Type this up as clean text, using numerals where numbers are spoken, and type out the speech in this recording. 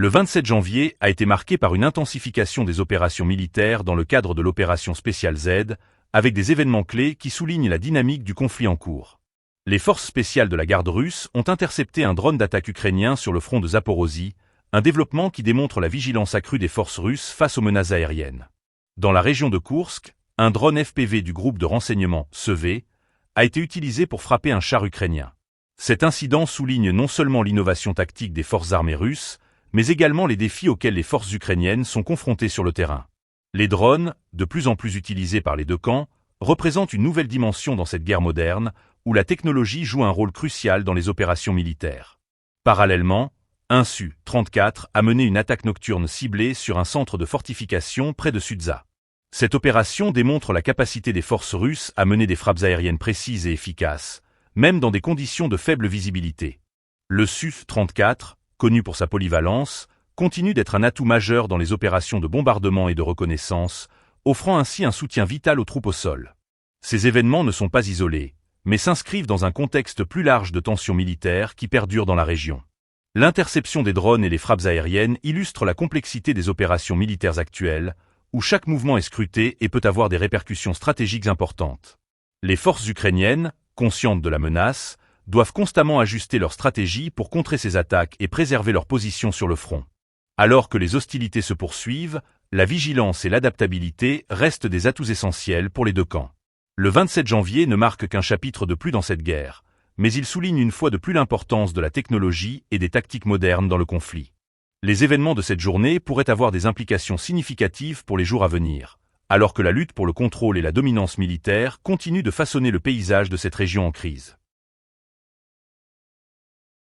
Le 27 janvier a été marqué par une intensification des opérations militaires dans le cadre de l'opération spéciale Z, avec des événements clés qui soulignent la dynamique du conflit en cours. Les forces spéciales de la garde russe ont intercepté un drone d'attaque ukrainien sur le front de Zaporozhye, un développement qui démontre la vigilance accrue des forces russes face aux menaces aériennes. Dans la région de Koursk, un drone FPV du groupe de renseignement SEV a été utilisé pour frapper un char ukrainien. Cet incident souligne non seulement l'innovation tactique des forces armées russes, mais également les défis auxquels les forces ukrainiennes sont confrontées sur le terrain. Les drones, de plus en plus utilisés par les deux camps, représentent une nouvelle dimension dans cette guerre moderne, où la technologie joue un rôle crucial dans les opérations militaires. Parallèlement, un Su-34 a mené une attaque nocturne ciblée sur un centre de fortification près de Sudza. Cette opération démontre la capacité des forces russes à mener des frappes aériennes précises et efficaces, même dans des conditions de faible visibilité. Le Su-34, connu pour sa polyvalence, continue d'être un atout majeur dans les opérations de bombardement et de reconnaissance, offrant ainsi un soutien vital aux troupes au sol. Ces événements ne sont pas isolés, mais s'inscrivent dans un contexte plus large de tensions militaires qui perdurent dans la région. L'interception des drones et les frappes aériennes illustre la complexité des opérations militaires actuelles, où chaque mouvement est scruté et peut avoir des répercussions stratégiques importantes. Les forces ukrainiennes, conscientes de la menace, doivent constamment ajuster leur stratégie pour contrer ces attaques et préserver leur position sur le front. Alors que les hostilités se poursuivent, la vigilance et l'adaptabilité restent des atouts essentiels pour les deux camps. Le 27 janvier ne marque qu'un chapitre de plus dans cette guerre, mais il souligne une fois de plus l'importance de la technologie et des tactiques modernes dans le conflit. Les événements de cette journée pourraient avoir des implications significatives pour les jours à venir, alors que la lutte pour le contrôle et la dominance militaire continue de façonner le paysage de cette région en crise.